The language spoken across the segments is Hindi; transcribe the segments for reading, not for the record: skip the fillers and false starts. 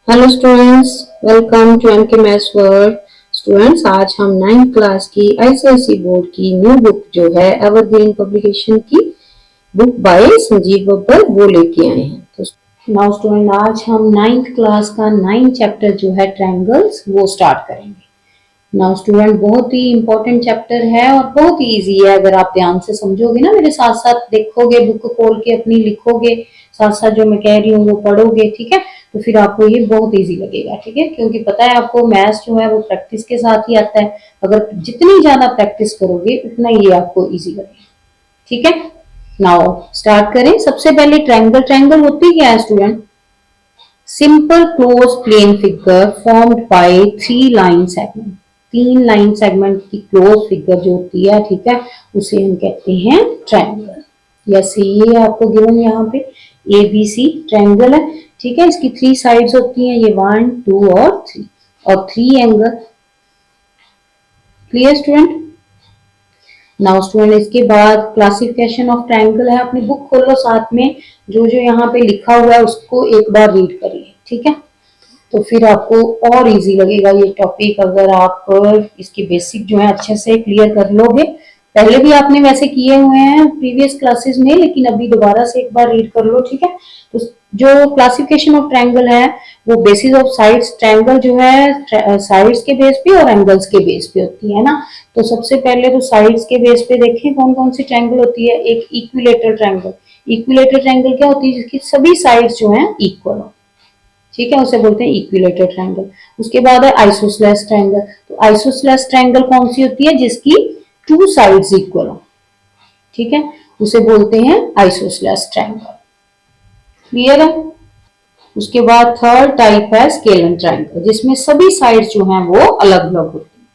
Hello students, welcome to MK maths world. Students, आज हम 9th क्लास की आईसीएसई बोर्ड की न्यू बुक जो है एवरग्रीन पब्लिकेशन की बुक बाय संजीव बब्बर वो लेके आए हैं। तो नाउ स्टूडेंट, आज हम 9th क्लास का 9 चैप्टर जो है ट्रायंगल्स वो स्टार्ट करेंगे। नाउ स्टूडेंट, बहुत ही इंपॉर्टेंट चैप्टर है और बहुत ही इजी है। अगर आप ध्यान से समझोगे ना, मेरे साथ साथ देखोगे, बुक खोल के अपनी लिखोगे, साथ साथ जो मैं कह रही हूँ वो पढ़ोगे, ठीक है, तो फिर आपको ये बहुत इजी लगेगा। ठीक है, क्योंकि पता है आपको मैथ्स जो है वो प्रैक्टिस के साथ ही आता है। अगर जितनी ज्यादा प्रैक्टिस करोगे उतना ये आपको इजी लगेगा। ठीक है, नाउ स्टार्ट करें। सबसे पहले ट्रायंगल। ट्रायंगल होती क्या है student? Simple close plane figure formed by 3 line segment. 3 line segment की क्लोज फिगर जो होती है, ठीक है, उसे हम कहते हैं ट्रायंगल। जैसे ये आपको गिवन यहाँ पे ABC ट्रायंगल है, ठीक है, इसकी 3 साइड्स होती हैं, ये 1, 2 और 3, और 3 angle. Clear student? Now student, इसके बाद क्लासिफिकेशन ऑफ ट्रायंगल है। अपनी बुक खोलो, साथ में जो जो यहाँ पे लिखा हुआ है उसको एक बार रीड करिए। ठीक है, तो फिर आपको और इजी लगेगा ये टॉपिक। अगर आप इसकी बेसिक जो है अच्छे से क्लियर कर लोगे, पहले भी आपने वैसे किए हुए हैं प्रीवियस क्लासेस में, लेकिन अभी दोबारा से एक बार रीड कर लो। ठीक है, तो जो क्लासिफिकेशन ऑफ ट्रायंगल है वो बेसिस ऑफ साइड्स। ट्रायंगल जो है साइड्स के बेस पे और एंगल्स के बेस पे होती है ना। तो सबसे पहले तो साइड्स के बेस पे देखें कौन कौन सी ट्रायंगल होती है। एक इक्विलेटरल ट्रायंगल। इक्विलेटरल ट्रायंगल क्या होती है? जिसकी सभी साइड्स जो है इक्वल हो, ठीक है, उसे बोलते हैं इक्विलेटरल ट्रायंगल। उसके बाद है आइसोसेलेस ट्रायंगल। तो आइसोसेलेस ट्रायंगल कौन सी होती है? जिसकी 2 साइड्स इक्वल हो, ठीक है, उसे बोलते हैं आइसोसेलेस ट्रायंगल। क्लियर है? उसके बाद थर्ड टाइप है स्केलर ट्रायंगल, जिसमें सभी साइड्स जो हैं वो अलग अलग होती हैं।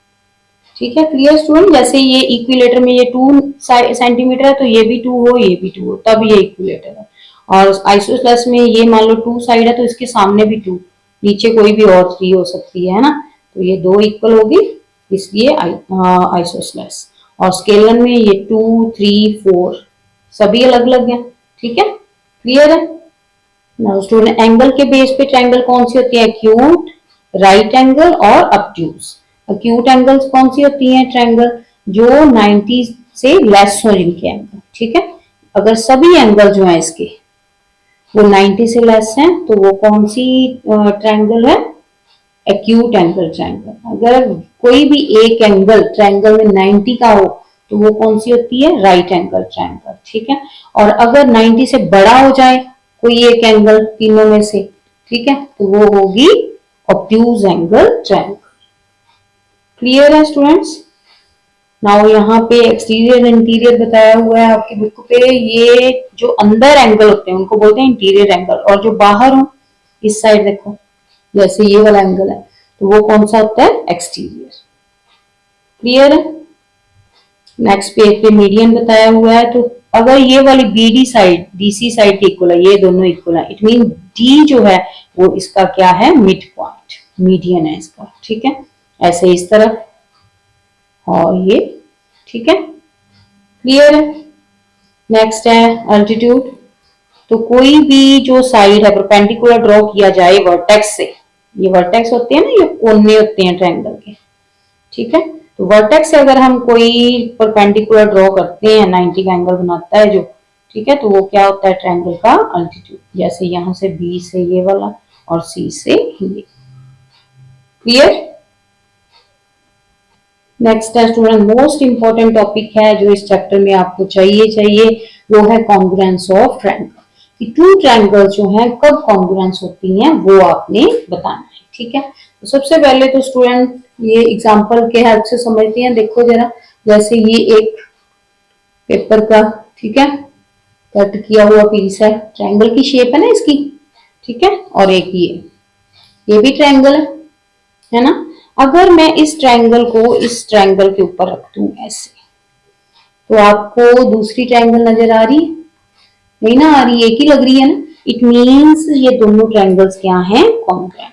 ठीक है, क्लियर स्टूडेंट? जैसे ये इक्विलेटर में ये 2 सेंटीमीटर है, तो ये भी 2 हो, ये भी 2 हो, तब ये इक्विलेटर है। और आइसोसेलेस में ये मान लो 2 साइड है, तो इसके सामने भी 2, नीचे कोई भी और 3 हो सकती है ना, तो ये 2 इक्वल होगी, इसलिए आइसोसेलेस। और स्केलर में ये 2, 3, 4 सभी अलग अलग है। ठीक है, क्लियर है? नाउ स्टूडेंट, एंगल के बेस पे ट्रायंगल कौन सी होती है? एक्यूट, राइट एंगल और ऑब्ट्यूज। एक्यूट एंगल्स कौन सी होती हैं? ट्रायंगल जो 90 से लेस हो जिनके एंगल। ठीक है, अगर सभी एंगल जो है इसके वो 90 से लेस हैं, तो वो कौन सी ट्रायंगल है? Acute angle triangle. अगर कोई भी एक एंगल ट्रायंगल में 90 का हो, तो वो कौन सी होती है? Right angle triangle. ठीक है, और अगर 90 से बड़ा हो जाए कोई एक एंगल तीनों में से, ठीक है, तो वो होगी ऑब्ट्यूज एंगल ट्रायंगल। क्लियर है स्टूडेंट्स? नाउ यहाँ पे एक्सटीरियर इंटीरियर बताया हुआ है आपकी बुक पे। ये जो अंदर एंगल होते हैं उनको बोलते हैं इंटीरियर एंगल, और जो बाहर हो, इस साइड देखो, जैसे ये वाला एंगल है, तो वो कौन सा होता है? एक्सटीरियर। क्लियर है? नेक्स्ट पेज पे मीडियन बताया हुआ है। तो अगर ये वाली BD साइड DC साइड के इक्वल है, ये दोनों इक्वल है, इट मीन D जो है वो इसका क्या है? मिड पॉइंट, मीडियन है इसका। ठीक है, ऐसे इस तरफ और ये, ठीक है, क्लियर है? नेक्स्ट है अल्टीट्यूड। तो कोई भी जो साइड है परपेंडिकुलर ड्रॉ किया जाए वर्टेक्स से, ये वर्टेक्स होते हैं ना, ये कोने होते हैं ट्रायंगल के, ठीक है, तो वर्टेक्स से अगर हम कोई परपेंडिकुलर ड्रॉ करते हैं, 90 का एंगल बनाता है जो, ठीक है, तो वो क्या होता है? ट्रायंगल का अल्टीट्यूड। जैसे यहां से B से ये वाला और C से ये। क्लियर? नेक्स्ट है स्टूडेंट, मोस्ट इंपॉर्टेंट टॉपिक है जो इस चैप्टर में आपको चाहिए, वो है कॉन्ग्रुएंस ऑफ ट्रायंगल। कि 2 ट्रायंगल जो हैं कब कॉन्ग्रुएंस होती हैं वो आपने बताना है। ठीक है, तो सबसे पहले तो स्टूडेंट ये एग्जांपल के हेल्प से समझते हैं। देखो जरा, जैसे ये एक पेपर का, ठीक है, कट किया हुआ पीस है, ट्रायंगल की शेप है ना इसकी, ठीक है, और एक ये भी ट्रायंगल है ना। अगर मैं इस ट्रायंगल को इस ट्रायंगल के ऊपर रख दूं ऐसे, तो आपको दूसरी ट्रायंगल नजर आ रही है? नहीं ना आ रही, एक ही लग रही है ना। इट मीन्स ये दोनों ट्रायंगल्स क्या हैं? कॉन्ग्रुएंट।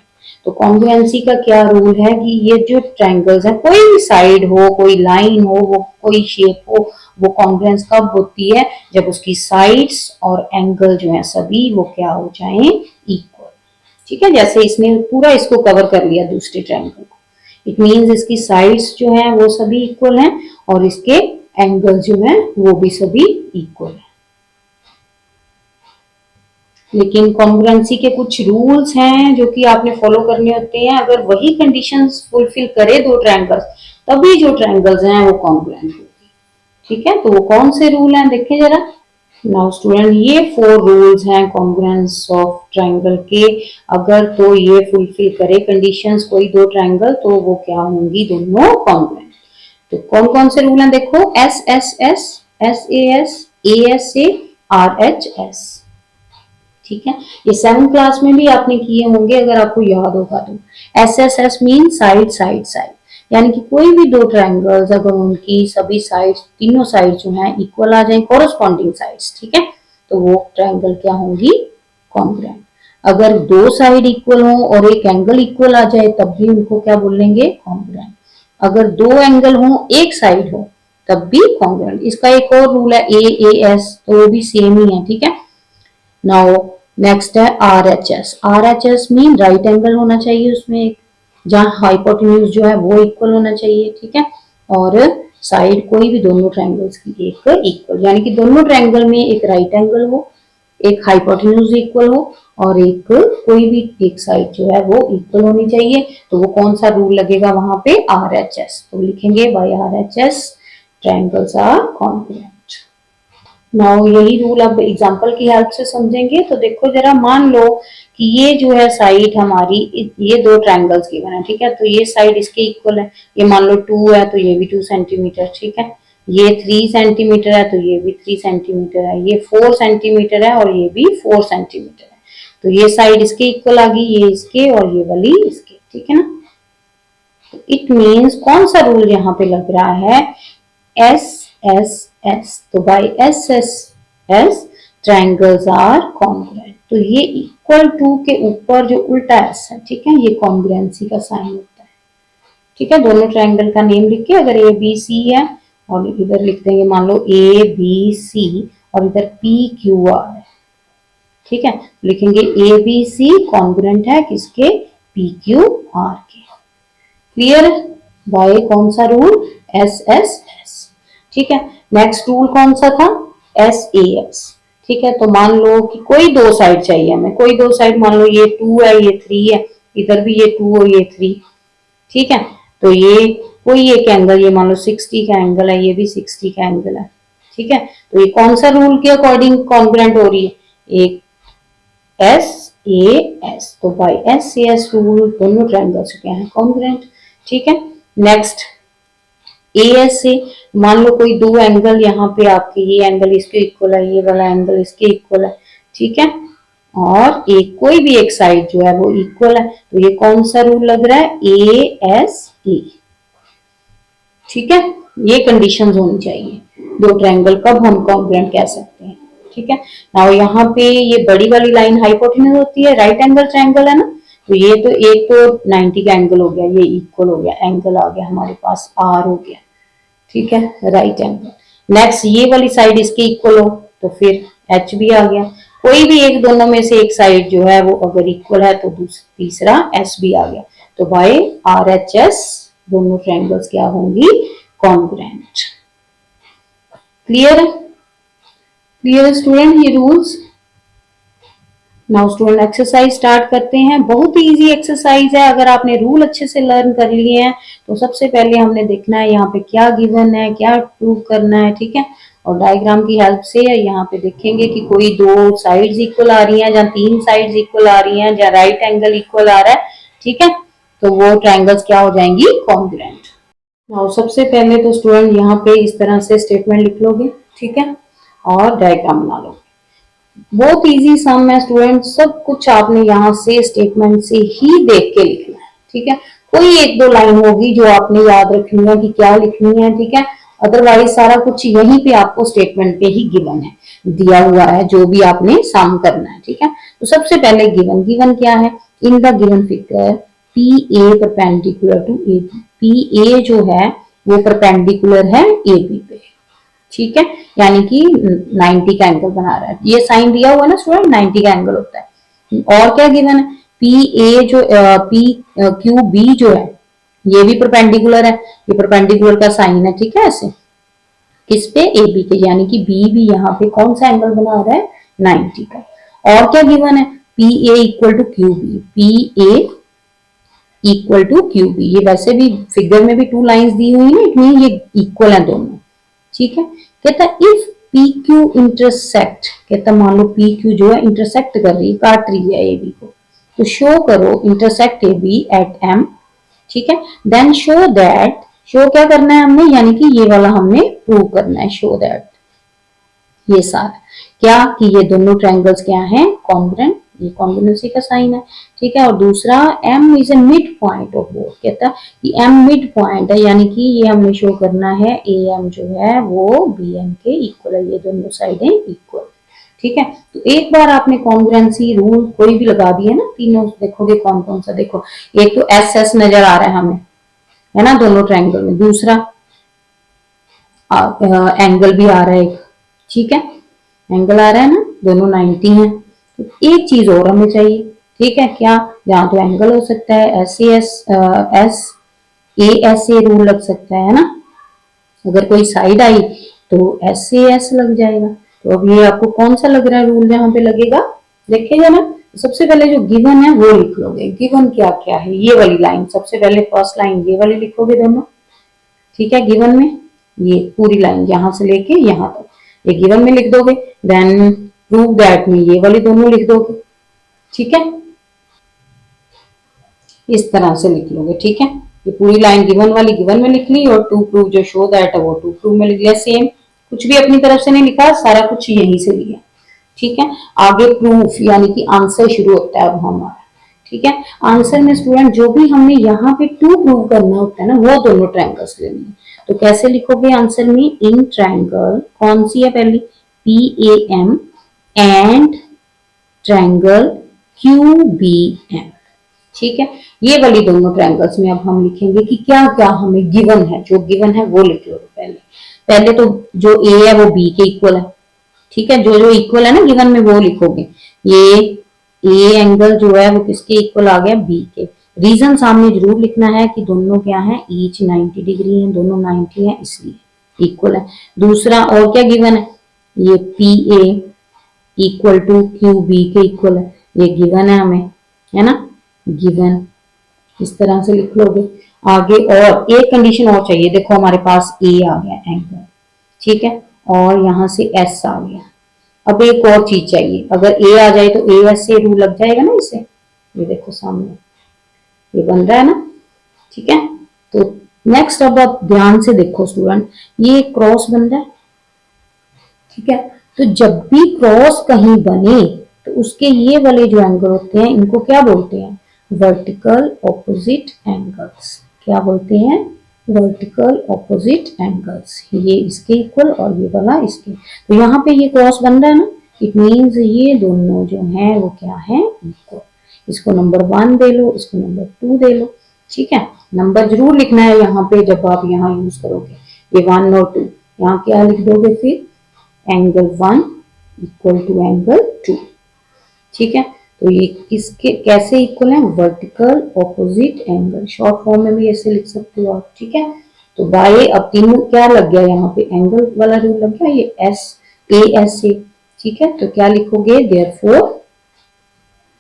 तो कॉन्ग्रुएंसी का क्या रूल है कि ये जो ट्रायंगल्स हैं, कोई भी साइड हो, कोई लाइन हो, वो कोई शेप हो, वो कॉन्ग्रुएंस कब होती है? जब उसकी साइड्स और एंगल जो है सभी वो क्या हो जाएं? इक्वल। ठीक है, जैसे इसने पूरा इसको कवर कर लिया दूसरे ट्रायंगल को। इट मींस इसकी साइड्स जो है वो सभी इक्वल हैं और इसके एंगल जो है वो भी सभी इक्वल है। लेकिन कॉन्ग्रुएंसी के कुछ रूल्स हैं जो कि आपने फॉलो करने होते हैं। अगर वही कंडीशंस फुलफिल करे दो ट्रायंगल्स, तभी जो ट्रायंगल्स हैं वो कॉन्ग्रुएंट होगी। ठीक है, तो वो कौन से रूल हैं देखें जरा। नाउ स्टूडेंट, ये 4 रूल्स हैं कॉन्ग्रुएंस ऑफ ट्रायंगल के। अगर तो ये फुलफिल करे कंडीशंस कोई दो ट्रायंगल, तो वो क्या होंगी, दोनों कॉन्ग्रुएंट। तो कौन कौन से रूल हैं देखो, S S S, S A S A, are H S. ठीक है, ये 7th क्लास में भी आपने किए होंगे अगर आपको याद होगा तो। S S S mean side side side, यानी कि कोई भी दो ट्रायंगल्स अगर उनकी सभी साइड्स, तीनों साइड जो हैं इक्वल आ जाए, कोरस्पॉन्डिंग साइड्स, ठीक है, तो वो ट्रायंगल क्या होंगी, कॉन्ग्रुएंट। अगर दो साइड इक्वल हो और एक एंगल इक्वल आ जाए तब भी उनको क्या बोलेंगे, कॉन्ग्रुएंट। अगर दो एंगल हो एक साइड हो तब भी कॉन्ग्रुएंट। इसका एक और रूल है ए एस, तो वो भी सेम ही है। ठीक है, नाउ नेक्स्ट है are H S. Are H S mean right angle होना चाहिए उसमें एक, जहां हाइपोटेन्यूज जो है वो इक्वल होना चाहिए। ठीक है, और साइड कोई भी दोनों ट्रायंगल्स की एक इक्वल, यानी कि दोनों ट्रायंगल में एक राइट एंगल हो, एक हाइपोटेन्यूज इक्वल हो और एक कोई भी एक साइड जो है वो इक्वल होनी चाहिए। तो वो कौन सा रूल लगेगा वहां पे, आर एच एस। तो लिखेंगे by R H S triangles are congruent. Now यही रूल अब एग्जांपल की हेल्प से समझेंगे। तो देखो जरा, मान लो कि ये जो है साइड हमारी, ये दो ट्रायंगल्स गिवन है। ठीक है, तो ये साइड इसके इक्वल है, ये मान लो 2 है तो ये भी 2 सेंटीमीटर। ठीक है, ये 3 सेंटीमीटर है तो ये भी 3 सेंटीमीटर है, ये 4 सेंटीमीटर है और ये भी 4 सेंटीमीटर है। तो ये साइड इसके इक्वल आ गई, ये इसके और ये वाली इसके। ठीक है ना, तो इट मीन्स कौन सा रूल यहाँ पे लग रहा है, एस एस एस। तो by S S S triangles are congruent. तो ये इक्वल टू के ऊपर जो उल्टा एस है, ठीक है, ये कॉन्ग्रुएंसी का साइन होता है। ठीक है, दोनों ट्रायंगल का नेम लिख के, अगर ए बी सी है और इधर लिख देंगे मान लो ए बी सी और इधर पी क्यू आर है। ठीक है, लिखेंगे ए बी सी कॉन्ग्रुएंट है किसके, पी क्यू आर के। क्लियर, बाय कौन सा रूल, एस एस एस। ठीक है, नेक्स्ट रूल कौन सा था, एस ए एस। ठीक है, तो मान लो कि कोई दो साइड चाहिए हमें, कोई दो साइड, मान लो ये 2 है ये 3 है, इधर भी ये 2 और ये 3। ठीक है, तो ये कोई एक एंगल, ये मान लो 60 का एंगल है, ये भी 60 का एंगल है। ठीक है, तो ये कौन सा रूल के अकॉर्डिंग कॉन्ग्रुएंट हो रही है, एक एस ए एस। तो by S A S rule दोनों ट्रायंगल्स क्या है, कॉन्ग्रुएंट। ठीक है, नेक्स्ट ए एस से, मान लो कोई दो एंगल यहाँ पे आपके, ये एंगल इसके इक्वल है, ये वाला एंगल इसके इक्वल है। ठीक है, और एक कोई भी एक साइड जो है वो इक्वल है, तो ये कौन सा रूल लग रहा है, ए एस ए। ठीक है, ये कंडीशंस होनी चाहिए दो ट्रायंगल, कब हम कॉन्ग्रुएंट कह सकते हैं। ठीक है, नाउ यहाँ पे ये बड़ी वाली लाइन हाइपोटेन्यूज होती है, राइट एंगल ट्रायंगल है ना, तो ये तो एक तो 90 का एंगल हो गया, ये इक्वल हो गया, एंगल आ गया हमारे पास आर हो गया। ठीक है, राइट एंगल। नेक्स्ट ये वाली साइड इसके इक्वल हो तो फिर एच भी आ गया। कोई भी एक दोनों में से एक साइड जो है वो अगर इक्वल है तो तीसरा एस भी आ गया। तो बाय आर एच एस दोनों ट्रायंगल्स क्या होंगी, कॉन्ग्रुएंट। क्लियर, क्लियर स्टूडेंट ये rules. Now student exercise start करते हैं। बहुत ही इजी एक्सरसाइज है, अगर आपने रूल अच्छे से लर्न कर लिए हैं तो सबसे पहले हमने देखना है यहाँ पे क्या गिवन है, क्या प्रूव करना है। ठीक है, और डायग्राम की हेल्प से यहाँ पे देखेंगे कि कोई दो साइड्स इक्वल आ रही हैं, या 3 साइड्स इक्वल आ रही हैं, या राइट एंगल इक्वल आ रहा है। ठीक है, तो वो ट्रायंगल्स क्या हो जाएंगी, कॉन्ग्रुएंट। नाउ सबसे पहले तो स्टूडेंट यहाँ पे इस तरह से स्टेटमेंट लिख लोगे। ठीक है, और डायग्राम बना लोगे। बहुत इजी सम है स्टूडेंट, सब कुछ आपने यहाँ से स्टेटमेंट से ही देख के लिखना है। ठीक है, कोई एक दो लाइन होगी जो आपने याद रखनी है कि क्या लिखनी है। ठीक है, अदरवाइज सारा कुछ यहीं पे आपको स्टेटमेंट पे ही गिवन है, दिया हुआ है जो भी आपने सम करना है। ठीक है, तो सबसे पहले गिवन क्या है, in the given figure P A perpendicular to A B. P A जो है वो परपेंडिकुलर है ए बी पे। ठीक है, यानी कि 90 का एंगल बना रहा है, ये साइन दिया हुआ है ना स्टूडेंट, 90 का एंगल होता है। और क्या गिवन है, पी ए जो पी क्यू बी जो है ये भी परपेंडिकुलर है, ये परपेंडिकुलर का साइन है, ठीक है, ऐसे किस पे, ए बी के, यानी कि बी भी यहाँ पे कौन सा एंगल बना रहा है, 90 का। और क्या गिवन है, P A equal to Q B, P A equal to Q B, ये वैसे भी फिगर में भी टू लाइंस दी हुई है, इट मीन ये इक्वल है दोनों, ठीक है। कहता है इफ पी क्यू इंटरसेक्ट, कहता मान लो पी क्यू जो है इंटरसेक्ट कर रही है, काट रही है ए बी को, तो शो करो intersect A B at M, ठीक है। देन शो दैट, शो क्या करना है हमने, यानी कि ये वाला हमने प्रूव करना है, शो दैट ये सारा क्या कि ये दोनों ट्रायंगल्स क्या हैं, कॉन्ग्रुएंट, ये कॉन्ग्रुएंसी का साइन है, ठीक है। और दूसरा m is a mid point of both, कहता है कि m मिड पॉइंट है, यानी कि ये हमने शो करना है am जो है वो bm के इक्वल है, ये दोनों साइडें इक्वल, ठीक है। तो एक बार आपने कॉन्ग्रुएंसी रूल कोई भी लगा दिया ना, तीनों देखोगे कौन कौन सा, देखो एक तो एस एस नजर आ रहा है हमें, है ना, दोनों ट्रायंगल में, दूसरा एंगल भी आ रहा है, ठीक है, एंगल आ रहा है ना, दोनों 90 हैं। तो एक चीज और हमें चाहिए, ठीक है, क्या, जहां तो एंगल हो सकता है एस ए रूल लग सकता है ना, अगर कोई साइड आई तो एस ए एस लग जाएगा। तो अब ये आपको कौन सा लग रहा है रूल जहां पे लगेगा, देखिएगा ना, सबसे पहले जो गिवन है वो लिख लोगे, गिवन क्या क्या है, ये वाली लाइन, सबसे पहले फर्स्ट लाइन ये वाली लिखोगे दोनों, ठीक है, गिवन में ये पूरी लाइन यहां से लेके यहां तक ये गिवन में लिख दोगे, देन प्रूव दैट में ये वाली दोनों लिख दोगे, ठीक है, इस तरह से लिख लोगे, ठीक है। ये पूरी लाइन गिवन वाली गिवन में लिख ली, और टू प्रूव जो शो दैट है वो टू प्रूव में लिख लिया, सेम, कुछ भी अपनी तरफ से नहीं लिखा, सारा कुछ यहीं से लिया, ठीक है। आगे प्रूफ यानी कि आंसर शुरू होता है अब हमारा, ठीक है। आंसर में स्टूडेंट जो भी हमने यहाँ पे टू प्रूव करना होता है ना, वो दोनों ट्रायंगल्स लेनी है। तो कैसे लिखोगे आंसर में, इन ट्रायंगल, कौन सी है पहली, P A M and triangle Q B M, ठीक है। ये वाली दोनों ट्रायंगल्स में अब हम लिखेंगे कि क्या क्या हमें गिवन है, जो गिवन है वो लिख लो पहले, पहले तो जो ए है वो बी के इक्वल है, ठीक है, जो जो इक्वल है ना गिवन में वो लिखोगे, ये ए एंगल जो है वो किसके इक्वल आ गया, बी के। रीजन सामने जरूर लिखना है कि दोनों क्या है, ईच 90 डिग्री है, दोनों 90 है इसलिए इक्वल है। दूसरा और क्या गिवन है, ये P A equal to Q B के इक्वल है, ये गिवन है हमें, है ना, गिवन, इस तरह से लिख लोगे। आगे और एक कंडीशन और चाहिए, देखो हमारे पास ए आ गया एंगल, ठीक है, और यहां से एस आ गया, अब एक और चीज चाहिए, अगर ए आ जाए तो ए एस से रूल लग जाएगा ना इसे, ये देखो सामने ये बन रहा है ना, ठीक है। तो नेक्स्ट अब आप ध्यान से देखो स्टूडेंट, ये क्रॉस बन रहा है, ठीक है। तो जब भी क्रॉस कहीं बने तो उसके ये वाले जो एंगल होते हैं इनको क्या बोलते हैं, वर्टिकल ऑपोजिट एंगल्स, क्या बोलते हैं, वर्टिकल ऑपोजिट एंगल्स, ये इसके इक्वल और ये वाला इसके। तो यहाँ पे ये क्रॉस बन रहा है ना, इट मीन्स ये दोनों जो हैं वो क्या है, इक्वल। इसको नंबर 1 दे लो, इसको नंबर 2 दे लो, ठीक है। नंबर जरूर लिखना है यहाँ पे जब आप यहाँ यूज करोगे, ये 1 और 2, यहाँ क्या लिख दोगे फिर, एंगल 1 इक्वल टू एंगल 2, ठीक है। तो ये किसके कैसे इक्वल है, vertical opposite angle, short form में भी ऐसे लिख सकते हो आप, ठीक है। तो बाय, अब तीनों क्या लग गया यहाँ पे, एंगल वाला रूल लग गया, ये एस ए एस ए, ठीक है। तो क्या लिखोगे, देयरफॉर,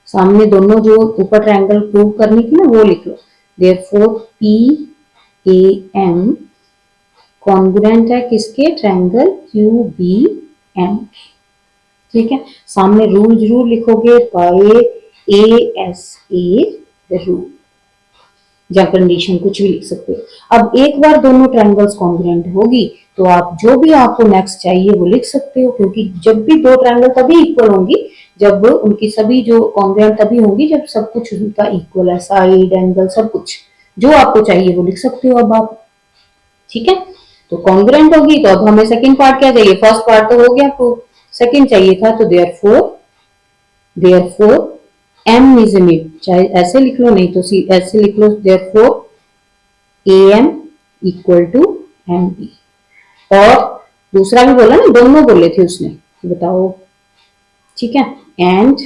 सामने दोनों जो ऊपर ट्रायंगल प्रूव करनी थी ना वो लिख लो, therefore P A M congruent है किसके, ट्रायंगल क्यू बी एम के, ठीक है। सामने रूल जरूर लिखोगे, by A S A rule, या कंडीशन कुछ भी लिख सकते हो। अब एक बार दोनों ट्रायंगल्स कॉन्ग्रुएंट होगी तो आप जो भी आपको नेक्स्ट चाहिए वो लिख सकते हो, क्योंकि जब भी दो ट्रायंगल तभी इक्वल होंगी जब उनकी सभी जो कॉन्ग्रुएंट तभी होंगी जब सब कुछ उनका इक्वल है, साइड एंगल सब कुछ जो आपको चाहिए वो लिख सकते हो अब आप, ठीक है। तो कॉन्ग्रुएंट होगी तो अब हमें सेकंड पार्ट क्या चाहिए, फर्स्ट पार्ट तो हो गया, तो सेकंड चाहिए था, तो therefore M is a mid, चाहे ऐसे लिख लो नहीं तो ऐसे लिख लो, therefore A M equal to M B. और दूसरा भी बोला ना, दोनों बोले थे उसने, बताओ, ठीक है। एंड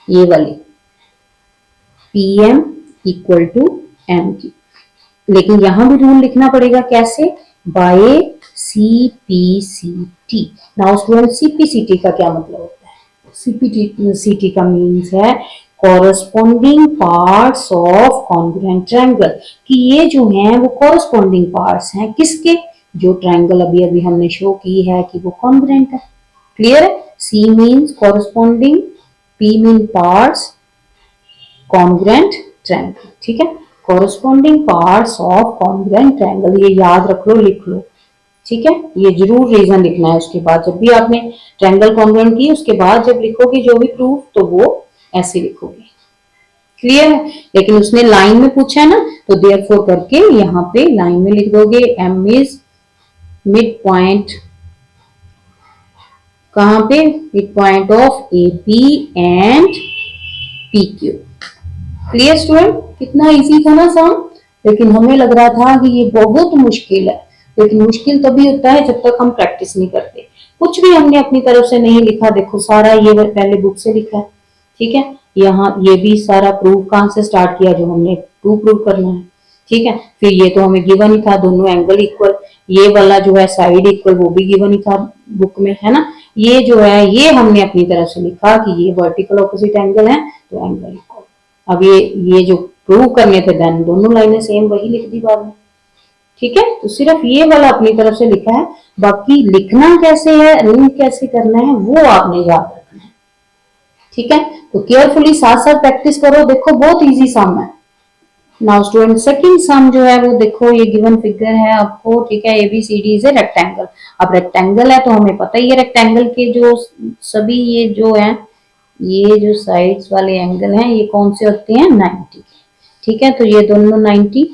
ये वाली PM इक्वल टू MQ। लेकिन यहां भी रूल लिखना पड़ेगा, कैसे? By CPCT। Now student, CPCT का क्या मतलब होता है? CPCT का मीन्स है corresponding parts of congruent triangle, कि ये जो हैं वो कॉरस्पॉन्डिंग पार्ट्स हैं किसके? जो ट्रायंगल अभी अभी हमने शो की है कि वो कॉन्ग्रुएंट है। क्लियर है? C means corresponding, P mean parts, congruent triangle. ठीक है, corresponding parts of congruent triangle, ये याद रख लो, लिख लो। ठीक है, ये जरूर रीजन लिखना है उसके बाद, जब भी आपने ट्रायंगल कॉन्ग्रुएंट की उसके बाद जब लिखोगे जो भी प्रूफ, तो वो ऐसे लिखोगे। क्लियर है? लेकिन उसने लाइन में पूछा है ना, तो देयरफॉर करके यहाँ पे लाइन में लिख दोगे M इज मिड पॉइंट, कहां पे? Mid point of AP and PQ। Clear student? कितना इजी था ना सम, लेकिन हमें लग रहा था कि ये बहुत मुश्किल है, लेकिन मुश्किल तभी होता है जब तक हम प्रैक्टिस नहीं करते। कुछ भी हमने अपनी तरफ से नहीं लिखा, देखो सारा ये पहले बुक से लिखा है। ठीक है, यहाँ ये भी सारा प्रूफ कहां से स्टार्ट किया, जो हमने टू प्रूव करना है। ठीक है, फिर ये तो हमें गिवन ही था, दोनों एंगल इक्वल, ये वाला जो है साइड इक्वल, वो भी गिवन ही था बुक में, है ना। ये जो है ये हमने अपनी तरफ से लिखा कि ये वर्टिकल ऑपोजिट एंगल है, तो एंगल इक्वल। अब ये जो प्रूव करने थे देन दोनों लाइनें सेम वही लिख दी बाद में। ठीक है, तो सिर्फ ये वाला अपनी तरफ से लिखा है, बाकी लिखना कैसे है, अरेंज कैसे करना है, वो आपने याद रखना है। ठीक है, तो केयरफुली साथ साथ प्रैक्टिस करो, देखो बहुत इजी सम है। नाउ स्टूडेंट, सेकंड सम जो है वो देखो, ये गिवन फिगर है आपको। ठीक है, ABCD इज ए रेक्टेंगल। अब रेक्टेंगल है तो हमें पता ही है रेक्टेंगल के जो सभी ये जो है, ये जो साइड्स वाले एंगल हैं ये कौन से होते हैं? 90। ठीक है, तो ये दोनों 90।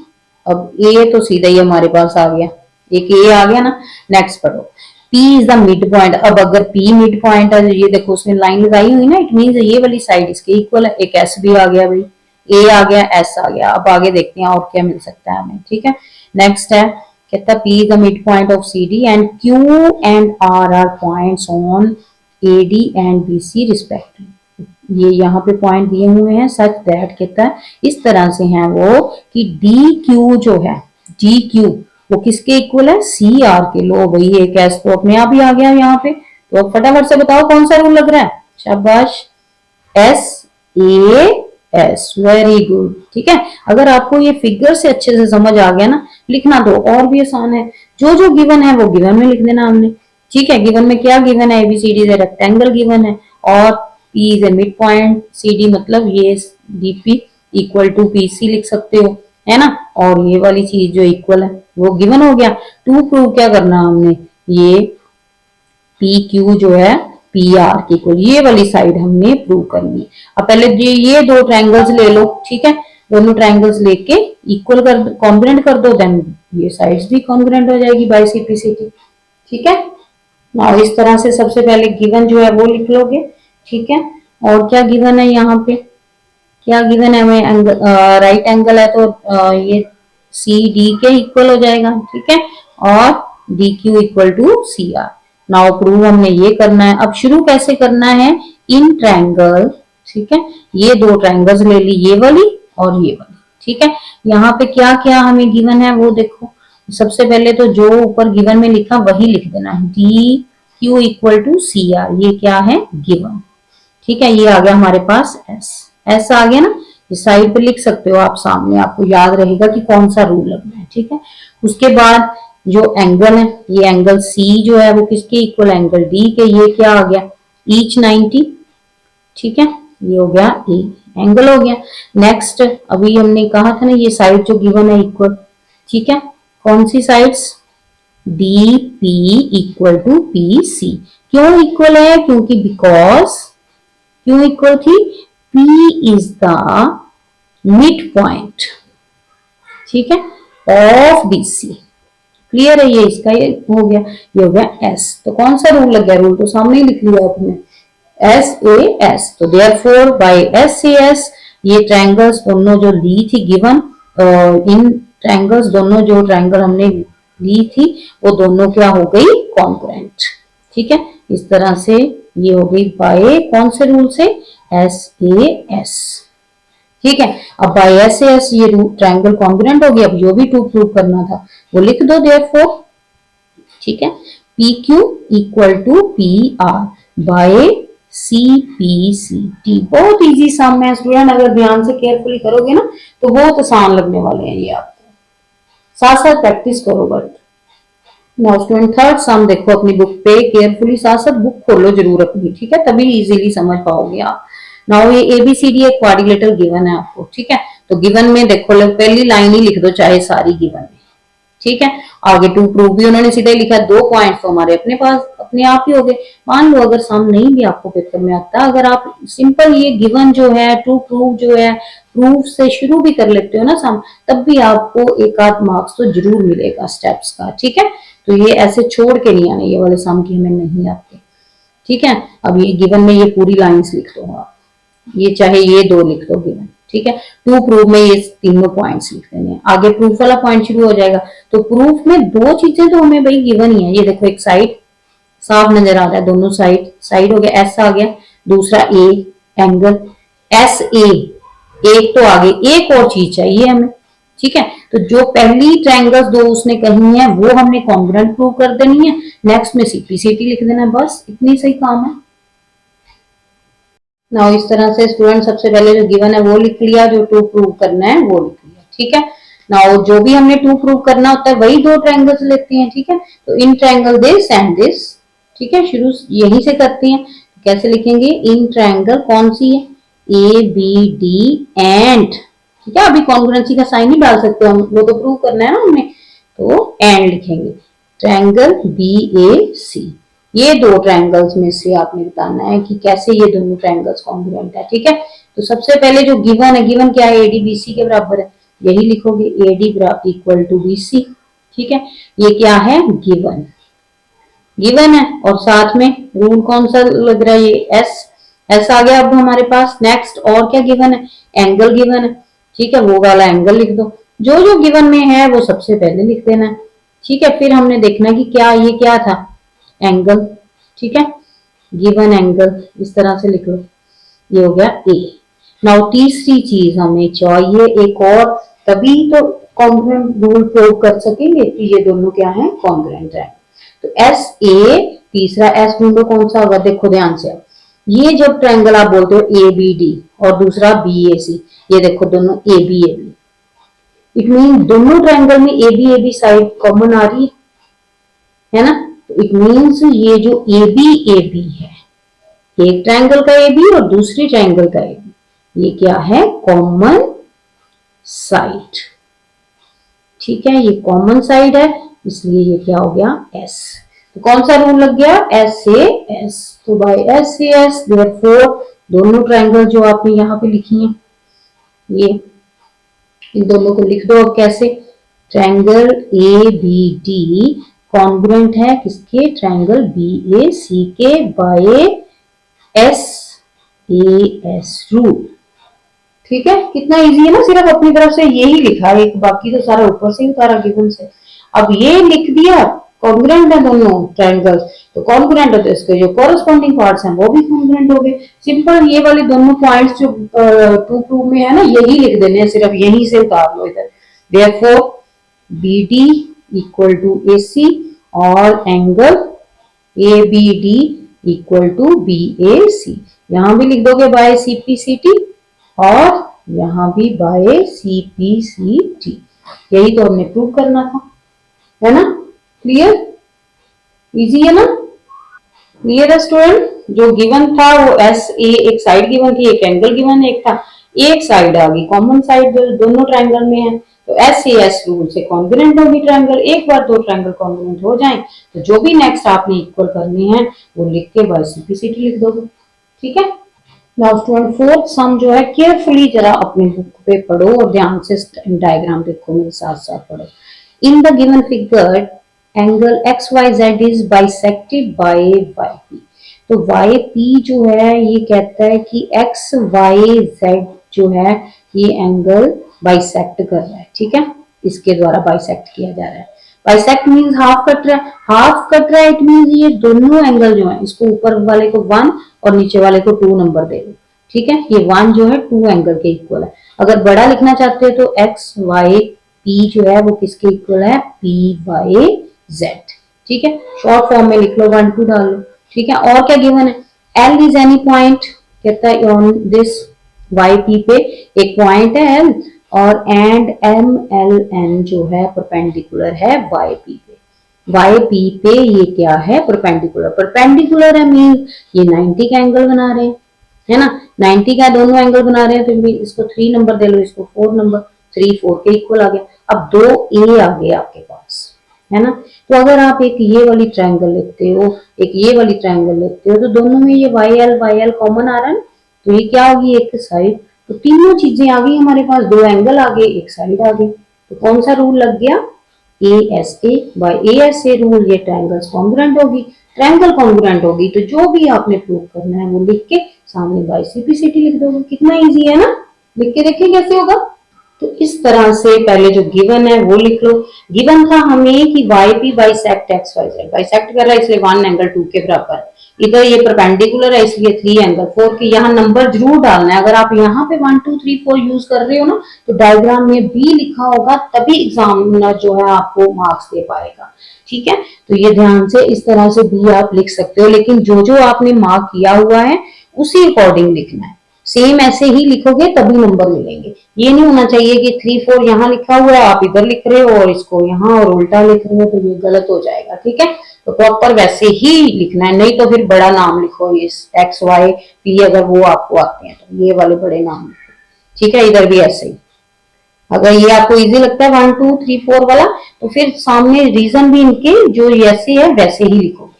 अब ए तो सीधा ही हमारे पास आ गया, एक ए आ गया ना। नेक्स्ट पढ़ो, P is the mid point. अब अगर P मिड पॉइंट है, ये देखो उसने लाइन लगाई हुई ना, इट मींस ये वाली साइड इसके इक्वल है। एक S भी आ गया भाई, A आ गया, S आ गया। अब आगे देखते हैं और क्या मिल सकता है हमें। ठीक है, नेक्स्ट है, कहता है P is the mid point of CD and Q and R are points on AD and BC respectively. ये यहाँ पे पॉइंट दिए हुए हैं, सच दैट कहता है इस तरह से हैं वो कि DQ जो है, DQ वो किसके इक्वल है? CR के। लो भाई, एक एस तो अपने आप ही आ गया यहाँ पे। तो अब फटाफट से बताओ कौन सा रूल लग रहा है? शाबाश, SAS, वेरी गुड। ठीक है, अगर आपको ये फिगर से अच्छे से समझ आ गया ना, लिखना तो और भी आसान है। जो जो गिवन है वो गिवन में लिख देना हमने। ठीक है, गिवन में क्या गिवन है? ABCD से रेक्टेंगल गिवन है, और P is a mid point, CD मतलब ये DP इक्वल टू PC लिख सकते हो, है ना। और ये वाली चीज जो इक्वल है वो गिवन हो गया। टू प्रूव क्या करना हमने? ये PQ जो है PR के इक्वल, ये वाली साइड हमने प्रूव करनी है। अब पहले ये दो ट्रायंगल्स ले लो। ठीक है, दोनों ट्रायंगल्स लेके इक्वल कर, कॉन्ग्रुएंट कर दो, देन ये साइड्स भी कॉन्ग्रुएंट हो जाएगी बाय CPCT। ठीक है, नाउ इस तरह से सबसे पहले गिवन जो है वो लिख लोगे। ठीक है, और क्या गिवन है यहाँ पे? क्या गिवन है हमें? राइट एंगल है तो ये CD के इक्वल हो जाएगा। ठीक है, और DQ equal to CR। Now prove हमने ये करना है। अब शुरू कैसे करना है? In triangle. ठीक है, ये दो ट्रायंगल्स ले ली, ये वाली और ये वाली। ठीक है, यहाँ पे क्या क्या हमें गिवन है वो देखो। सबसे पहले तो जो ऊपर गिवन में लिखा वही लिख देना है, DQ इक्वल टू CR। ये क्या है? गिवन। ठीक है, ये आ गया हमारे पास S आ गया ना। इस साइड पे लिख सकते हो आप सामने, आपको याद रहेगा कि कौन सा रूल लगना है। ठीक है, उसके बाद जो एंगल है, ये एंगल C जो है वो किसके इक्वल? एंगल D के। ये क्या आ गया? ईच 90। ठीक है, ये हो गया E, एंगल हो गया। नेक्स्ट, अभी हमने कहा था ना ये साइड जो गिवन है इक्वल। ठीक है, कौन सी sides? DP equal to PC। क्यों इक्वल है? क्योंकि क्यों इक्वल थी? P is the mid point, ठीक है, ऑफ BC। क्लियर है? ये इसका ये हो गया, ये हो गया S। तो कौन सा रूल लग गया? रूल तो सामने ही लिख लिया आपने, SAS। तो देयरफॉर बाय SAS ये ट्रायंगल्स दोनों जो ली थी गिवन, इन ट्रायंगल्स दोनों जो ट्रायंगल हमने ली थी वो दोनों क्या हो गई? कॉन्ग्रुएंट। ठीक है, इस तरह से ये हो गई बाय कौन से रूल से? SAS। ठीक है। अब बाय एस ए एस ये ट्रायंगल कॉन्ग्रुएंट हो गया। अब जो भी टू प्रूव करना था वो लिख दो देयरफॉर, ठीक है। P Q equal to P R by C P C T. बहुत इजी सम है स्टूडेंट, अगर ध्यान से केयरफुली करोगे ना तो बहुत आसान लगने वाले हैं ये आपको। साथ साथ प्रैक्टिस करो। बट नाउ स्टूडेंट थर्ड सम देखो अपनी बुक पे केयरफुली, साथ साथ बुक खोलो जरूर अपनी, ठीक है, तभी इजीली समझ पाओगे आप। नाउ ये एबीसीडी एक क्वाड्रिलेटरल गिवन है आपको, ठीक है। तो गिवन में देखो पहली लाइन ही लिख दो चाहे सारी गिवन में, ठीक है। आगे टू प्रूव भी उन्होंने सीधा ही लिखा, 2 पॉइंट्स तो हमारे अपने पास अपने आप ही हो गए। मान लो अगर सम नहीं भी आपको पेपर में आता, अगर आप सिंपल ये गिवन जो है टू प्रूव जो है प्रूफ से शुरू भी कर लेते हो ना सम, तब भी आपको एक आध मार्क्स तो जरूर मिलेगा स्टेप्स का, ठीक है। तो ये ऐसे छोड़ के नहीं आने ये वाले सम की हमें नहीं आते, ठीक है। अब ये गिवन में ये पूरी लाइंस लिख दो आप, ये चाहे ये 2 लिख दो गिवन, ठीक है। टू प्रूफ में ये तीनों पॉइंट्स लिख देने हैं। आगे प्रूफ वाला पॉइंट शुरू हो जाएगा। तो प्रूफ में 2 चीजें तो हमें भाई गिवन ही है। ये देखो एक साइड साफ नजर आ रहा है, दोनों साइड हो गया, एस आ गया। दूसरा ए एंगल एस ए, एक तो आगे एक और चीज चाहिए हमें, ठीक है। तो जो पहली ट्रायंगल्स 2 उसने कही है वो हमने कॉन्ग्रुएंट प्रूव कर देनी है। नेक्स्ट में सीपीसीटी लिख देना है, बस इतनी सही काम है। नाउ इस तरह से स्टूडेंट सबसे पहले जो गिवन है वो लिख लिया, जो टू प्रूव करना है वो लिख लिया, ठीक है। नाउ जो भी हमने टू प्रूव करना होता है वही 2 ट्रायंगल्स लेते हैं, ठीक है। तो in triangle this and this, ठीक है, शुरू यहीं से करते हैं। तो कैसे लिखेंगे, इन ट्रायंगल कौन सी है, ए बी डी एंड, ठीक है। अभी कॉन्ग्रुएंसी का साइन नहीं डाल सकते हम, वो तो प्रूव करना है ना हमने, तो एंड लिखेंगे। ट्रायंगल बी ए सी, ये 2 ट्रायंगल्स में से आपने बताना है कि कैसे ये दोनों ट्रायंगल्स कॉन्ग्रुएंट है, ठीक है। तो सबसे पहले जो गिवन है, गिवन क्या है, एडी बीसी के बराबर है, यही लिखोगे एडी इक्वल टू बीसी, ठीक है। ये क्या है, गिवन है। और साथ में रूल कौन सा लग रहा है, ये एस आ गया अब हमारे पास। नेक्स्ट और क्या गिवन है, एंगल गिवन है, ठीक है, वो वाला एंगल लिख दो। जो जो गिवन में है वो सबसे पहले लिख देना है, ठीक है। फिर हमने देखना कि क्या ये क्या था, एंगल, ठीक है। गिवन एंगल इस तरह से लिख लो, ये हो गया ए। नाउ तीसरी चीज हमें चाहिए एक और, तभी तो कॉन्ग्रुएंट रूल प्रयोग कर सकेंगे कि ये दोनों क्या है, कॉन्ग्रुएंट है। तो एस ए, तीसरा एस ढूंढो कौन सा होगा, देखो ध्यान से। ये जब ट्रायंगल आप बोलते हो ए बी डी और दूसरा बी ए सी, ये देखो दोनों ए बी, इट मीन दोनों ट्रायंगल में ए बी साइड कॉमन आ रही है ना। तो इट मीन्स ये जो ए बी है, एक ट्रायंगल का ए बी और दूसरी ट्रायंगल का ए बी, ये क्या है, कॉमन साइड, ठीक है। ये कॉमन साइड है, इसलिए ये क्या हो गया, एस। तो कौन सा रूल लग गया, एस ए एस। तो by S A S therefore दोनों ट्रायंगल जो आपने यहाँ पे लिखी हैं, ये इन दोनों को लिख दो। अब कैसे, triangle A B D congruent है किसके, ट्रायंगल बी ए सी के by S A S rule, ठीक है। कितना इजी है ना, सिर्फ अपनी तरफ से यही लिखा है, बाकी तो सारा ऊपर से ही उतारा गिवन से। अब ये लिख दिया कॉन्ग्रुएंट है दोनों ट्रायंगल्स, तो कॉन्ग्रुएंट है तो इसके जो कॉरेस्पॉन्डिंग पार्ट्स हैं वो भी कॉन्ग्रुएंट हो गए। सिंपल ये वाले दोनों पॉइंट्स जो टू प्रूव में है ना, यही लिख देने हैं, सिर्फ यहीं से उतार लो इधर। Therefore B D equal to A C और angle A B D equal to B A C, यहां भी लिख दोगे by C P C T और यहां भी by C P C T. यही तो हमने प्रूव करना था, है ना। क्लियर, इजी है ना, क्लियर है स्टूडेंट। जो गिवन था वो एस ए, एक साइड गिवन थी, एक एंगल गिवन, एक था एक साइड आ गई कॉमन साइड दोनों ट्रायंगल में है, तो एस ए एस रूल से कॉन्ग्रुएंट होगी ट्रायंगल। एक बार 2 ट्रायंगल कॉन्ग्रुएंट हो जाएं तो जो भी नेक्स्ट आपने इक्वल करने हैं वो लिख के बाय सीपीसीटी लिख दोगे, ठीक है। नाउ स्टूडेंट फोर्थ सम जो है, केयरफुली जरा अपने बुक पे पढ़ो और ध्यान से डायग्राम देखो, मेरे साथ साथ पढ़ो। इन the given figure angle XYZ is bisected by YP। तो YP जो है ये कहता है कि XYZ जो है ये एंगल बाइसेक्ट कर रहा है, ठीक है, इसके द्वारा बाइसेक्ट किया जा रहा है। बाइसेक्ट मींस हाफ कट रहा है, हाफ कट रहा है इट मींस ये दोनों एंगल जो है, इसको ऊपर वाले को 1 और नीचे वाले को 2 नंबर दे दो, ठीक है। ये 1 जो है 2 एंगल के इक्वल है। अगर बड़ा लिखना चाहते हैं तो एक्स वाई पी जो है वो किसके इक्वल है, पी वाई जेड। ठीक है, शॉर्ट फॉर्म में लिख लो, 1 2 डाल लो। ठीक है, और क्या गिवन है, एल इज एनी पॉइंट, कहता है ऑन दिस वाई पी पे एक पॉइंट है एल, और एंड एम एल एन जो है परपेंडिकुलर है वाई पी पे। वाई पी पे ये क्या है, परपेंडिकुलर। परपेंडिकुलर है मीन ये 90 का एंगल बना रहे हैं, है ना, 90 का दोनों एंगल बना रहे हैं, तो भी इसको 3 नंबर दे लो, इसको 4 नंबर, 3 4 के इक्वल आ गया। अब 2 ए आ गए आपके पास, है ना। तो अगर आप एक ये वाली ट्रायंगल लेते हो, एक ये वाली ट्रायंगल लेते हो, तो दोनों में ये वाई एल कॉमन आ रहा है, तो ये क्या होगी, एक साइड। तो तीनों चीजें आ गई हमारे पास, 2 एंगल आ गए, एक साइड आ गई। तो कौन सा रूल लग गया, A S A by A S A rule. ये ट्रायंगल्स कॉन्ग्रुएंट होगी, ट्रायंगल कॉन्ग्रुएंट होगी, तो जो भी आपने प्रूव करना है वो लिख के सामने बाय सीपीसीटी लिख दोगे। कितना इजी है ना, लिख के देखिए कैसे होगा। तो इस तरह से पहले जो गिवन है वो लिख लो। गिवन था हमें कि Y P bisect X Y Z, bisect कर रहा है इसलिए 1 एंगल 2 के बराबर, इधर ये परपेंडिकुलर है इसलिए 3 एंगल 4 के। यहाँ नंबर जरूर डालना है, अगर आप यहाँ पे 1 2 3 4 यूज कर रहे हो ना, तो डायग्राम में बी लिखा होगा, तभी एग्जामिनर जो है आपको मार्क्स दे पाएगा। ठीक है, तो ये ध्यान से इस तरह से बी आप लिख सकते हो, लेकिन जो जो आपने मार्क किया हुआ है उसी अकॉर्डिंग लिखना है। सेम ऐसे ही लिखोगे तभी नंबर मिलेंगे। ये नहीं होना चाहिए कि 3 4 यहाँ लिखा हुआ है, आप इधर लिख रहे हो और इसको यहाँ और उल्टा लिख रहे हो, तो ये गलत हो जाएगा। ठीक है, तो प्रॉपर वैसे ही लिखना है, नहीं तो फिर बड़ा नाम लिखो, इस एक्स वाई पी अगर वो आपको आते हैं तो ये वाले बड़े नाम लिखो। ठीक है, इधर भी ऐसे ही। अगर ये आपको इजी लगता है 1 2 3 4 वाला, तो फिर सामने रीजन भी इनके जो ऐसे है वैसे ही लिखोगे।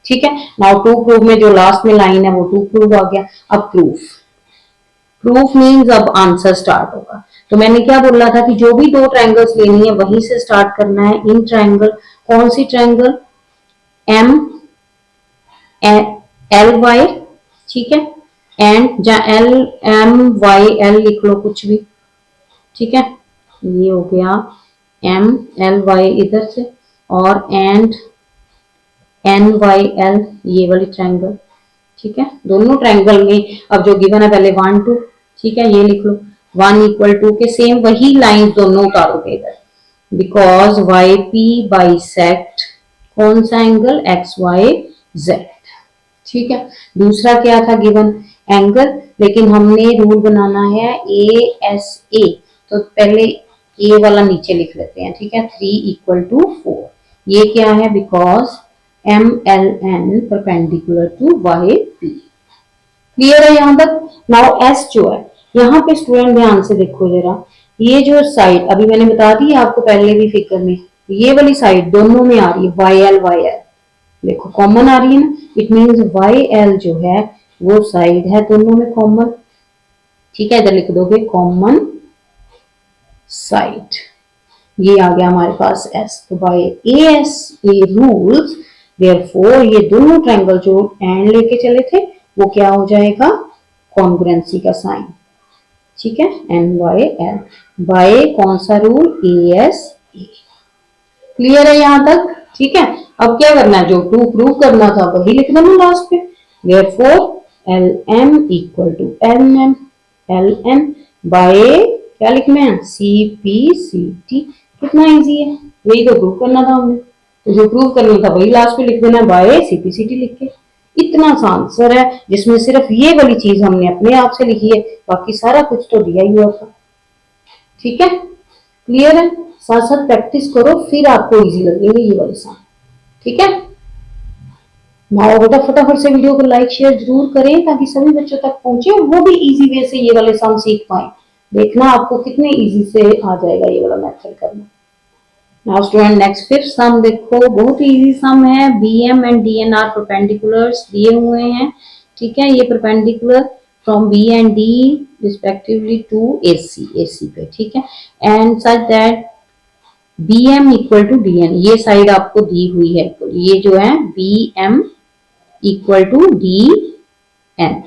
ठीक है, नाउ टू प्रूव में जो लास्ट में लाइन है वो टू प्रूव आ गया। अब प्रूफ, प्रूफ मीन्स अब आंसर स्टार्ट होगा। तो मैंने क्या बोला था कि जो भी 2 ट्रायंगल्स लेनी है वहीं से स्टार्ट करना है। इन ट्रायंगल, कौन सी ट्रायंगल, एम एल वाई, ठीक है, एंड जा एल एम वाई एल लिख लो कुछ भी। ठीक है, ये हो गया एम एल वाई इधर से, और एंड एन वाई एल ये वाली ट्रायंगल। ठीक है, दोनों ट्रायंगल में अब जो गिवन है पहले 1 2, ठीक है, ये लिख लो 1 इक्वल टू के सेम वही लाइन दोनों उतारोगे इधर, बिकॉज वाई पी बाइसेक्ट कौन सा एंगल, एक्स वाई जेड। ठीक है, दूसरा क्या था गिवन, एंगल, लेकिन हमने रूल बनाना है ए एस ए, तो पहले ए वाला नीचे लिख लेते हैं। ठीक है, 3 इक्वल टू 4, ये क्या है, because M L N perpendicular to Y P. Clear है यहाँ तक। नाउ एस जो है, यहाँ पे स्टूडेंट ध्यान से देखो जरा, ये जो साइड अभी मैंने बता दी आपको पहले भी फिगर में, ये वाली साइड दोनों में आ रही है वाई एल देखो कॉमन आ रही है ना, इट मीन्स वाई एल जो है वो साइड है दोनों में कॉमन। ठीक है, इधर लिख दोगे कॉमन साइड, ये आ गया हमारे पास एस। तो by A S A rules therefore ये दोनों ट्रायंगल जो एंड लेके चले थे वो क्या हो जाएगा, कॉन्ग्रुएंसी का साइन। ठीक है, एन वाई एल बाय कौन सा रूल, ए एस ए। क्लियर है यहाँ तक। ठीक है, अब क्या करना है, जो टू प्रूव करना था वही लिख देना लास्ट पे। Therefore L M equal to L M, L M by क्या लिखना है, सी पी सी टी। कितना इजी है, यही तो प्रूव करना था हमने, तो जो प्रूव करना था वही लास्ट पे लिख देना by C P C T लिख के। इतना सा आंसर है जिसमें सिर्फ ये वाली चीज हमने अपने आप से लिखी है, बाकी सारा कुछ तो दिया ही हुआ था। ठीक है, क्लियर है। साथ साथ प्रैक्टिस करो फिर आपको इजी लगेंगे ये वाले सम। ठीक है, नाउ बेटा फटाफट से वीडियो को लाइक शेयर जरूर करें ताकि सभी बच्चों तक पहुंचे और वो भी इजी वे से ये वाले सम सीख पाए। देखना आपको कितने इजी से आ जाएगा ये वाला मेथड करना। Now student next fifth sum देखो, बहुत ही इजी सम है। BM and DN are perpendiculars दिए हुए हैं। ठीक है, ये perpendicular from B and D respectively to AC पे। ठीक है, and such that BM equal to DN, ये साइड आपको दी हुई है, तो ये जो है BM इक्वल टू DN,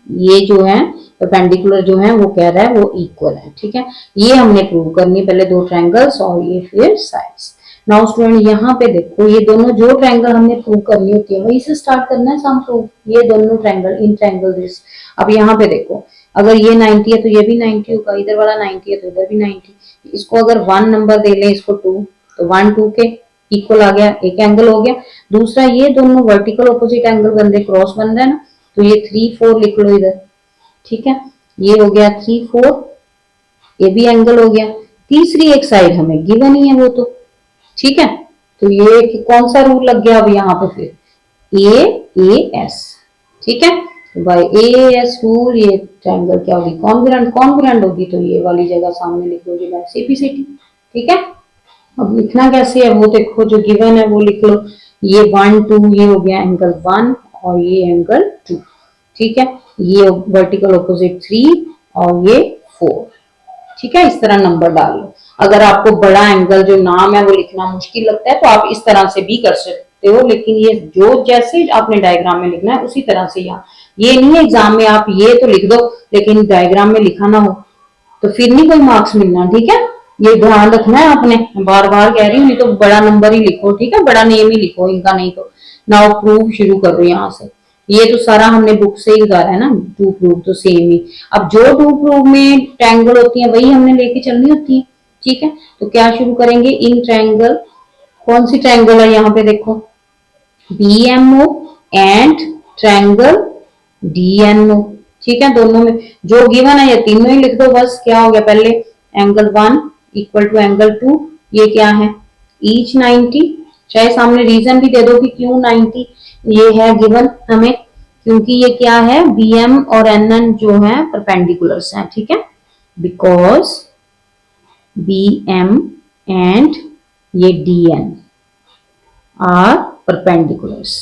ये जो है परपेंडिकुलर जो है वो कह रहा है वो इक्वल है। ठीक है, ये हमने प्रूव करनी पहले 2 ट्रायंगल्स और ये फिर साइड्स। नाउ स्टूडेंट यहाँ पे देखो, ये दोनों जो ट्रायंगल हमने प्रूव करनी होती है वही से स्टार्ट करना है सम प्रूफ। ये दोनों ट्रायंगल, इन ट्रायंगल दिस। अब यहाँ पे देखो, अगर ये 90 है तो ये भी 90 होगा, इधर वाला 90 है तो इधर भी 90। इसको अगर 1 नंबर दे लें, इसको 2, तो 1 2 के इक्वल आ गया, एक एंगल हो गया। दूसरा ये दोनों वर्टिकल ऑपोजिट एंगल बन रहे, क्रॉस बन रहा है ना, तो ये 3 4 लिख लो इधर, ठीक है। ये हो गया 3 4, ये भी एंगल हो गया। तीसरी एक साइड हमें गिवन ही है वो तो, ठीक है। तो ये कौन सा रूल लग गया अब यहाँ पे, फिर ए एस, ठीक है। तो बाय ए एस रूल ये ट्रायंगल क्या होगी, कॉन्ग्रुएंट होगी, तो ये वाली जगह सामने लिख दोगे बाय सीपीसीटी, ठीक है। अब लिखना कैसे है वो देखो, जो गिवन है वो लिख लो। ये 1 2 ये हो गया एंगल 1 और ये एंगल 2, ठीक है। ये वर्टिकल ऑपोजिट 3 और ये 4, ठीक है। इस तरह नंबर डाल लो। अगर आपको बड़ा एंगल जो नाम है वो लिखना मुश्किल लगता है तो आप इस तरह से भी कर सकते हो, लेकिन ये जो जैसे आपने डायग्राम में लिखना है उसी तरह से। यहाँ ये नहीं है एग्जाम में आप ये तो लिख दो लेकिन डायग्राम में लिखा ना हो, तो फिर नहीं कोई मार्क्स मिलना, ठीक है। ये ध्यान रखना है आपने, बार बार कह रही हूँ, नहीं तो बड़ा नंबर ही लिखो, ठीक है, बड़ा नेम ही लिखो इनका, नहीं तो नाउ प्रूफ शुरू करो यहाँ से। ये तो सारा हमने बुक से ही उतारा है ना, टू प्रूव तो सेम ही। अब जो टू प्रूव में ट्रायंगल होती है वही हमने लेके चलनी होती है, ठीक है। तो क्या शुरू करेंगे, इन ट्रायंगल, कौन सी ट्रायंगल है यहाँ पे देखो, BMO एंड ट्रायंगल DNO, ठीक है। दोनों में जो गिवन है ये तीनों ही लिख दो बस। क्या हो गया, पहले एंगल 1 इक्वल टू एंगल 2, ये क्या है, ईच 90, चाहे सामने रीजन भी दे दो कि क्यों 90, ये है गिवन हमें, क्योंकि ये क्या है, BM और NN जो है परपेंडिकुलर्स हैं, ठीक है। बिकॉज BM एंड ये DN आर परपेंडिकुलर्स,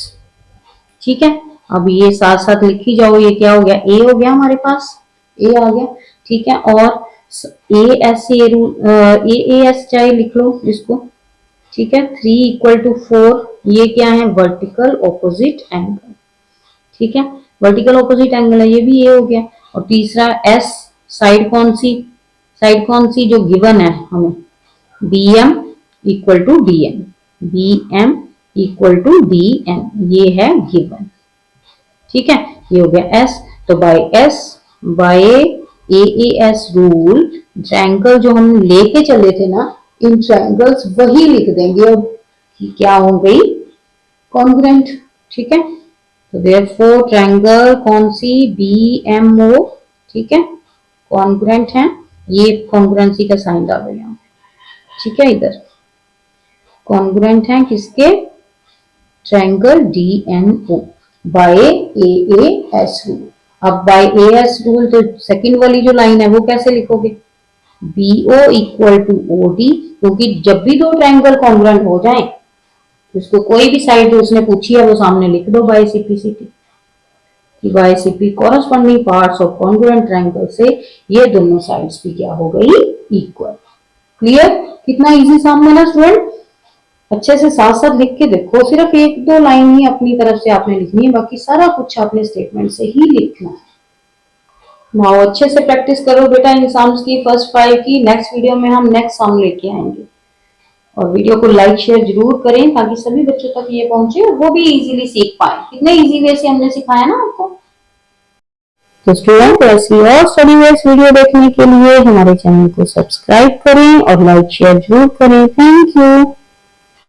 ठीक है। अब ये साथ साथ लिखी जाओ, ये क्या हो गया, ए हो गया हमारे पास, ए आ गया, ठीक है। और ए एस चाहे लिख लो इसको, ठीक है। 3 इक्वल टू 4, ये क्या है, वर्टिकल ऑपोजिट एंगल, ठीक है। वर्टिकल ऑपोजिट एंगल है, ये भी ए हो गया। और तीसरा एस, साइड कौन सी जो गिवन है हमें, BM equal to DN, BM equal to DN, ये है गिवन, ठीक है। ये हो गया S। तो बाय AAS रूल ट्रायंगल जो हम लेके चले थे ना, इन ट्रायंगल्स वही लिख देंगे अब कि क्या हो गई, कॉन्ग्रुएंट, ठीक है। तो देयरफॉर ट्रायंगल कौन सी, BMO, ठीक है, कॉन्ग्रुएंट है। ये कॉन्ग्रुएंसी का साइन डाल दो यहाँ, ठीक है। इधर कॉन्ग्रुएंट है किसके, triangle DNO by AAS rule. अब बाय AS रूल तो सेकंड वाली जो लाइन है वो कैसे लिखोगे, BO इक्वल टू OD, क्योंकि जब भी दो ट्रायंगल कॉन्ग्रुएंट हो जाएं उसको कोई भी साइड जो उसने पूछी है वो सामने लिख दो बाय CPCT, कि by CP corresponding parts of congruent triangle से ये दोनों साइड्स भी क्या हो गई, इक्वल। क्लियर, कितना इजी सम है ना स्टूडेंट। अच्छे से साथ साथ लिख के देखो, सिर्फ 1-2 लाइन ही अपनी तरफ से आपने लिखनी है, बाकी सारा कुछ आपने स्टेटमेंट से ही लिखना है। नाउ अच्छे से प्रैक्टिस करो बेटा इन सम्स की, फर्स्ट 5 की। नेक्स्ट वीडियो में हम नेक्स्ट सम लेके आएंगे, और वीडियो को लाइक शेयर जरूर करें ताकि सभी बच्चों तक ये पहुंचे और वो भी इजीली सीख पाए। कितने इजी वे से हमने सिखाया ना आपको। तो स्टूडेंट ऐसी और स्टडी बेस्ड वीडियो देखने के लिए हमारे चैनल को सब्सक्राइब करें और लाइक शेयर जरूर करें। Thank you.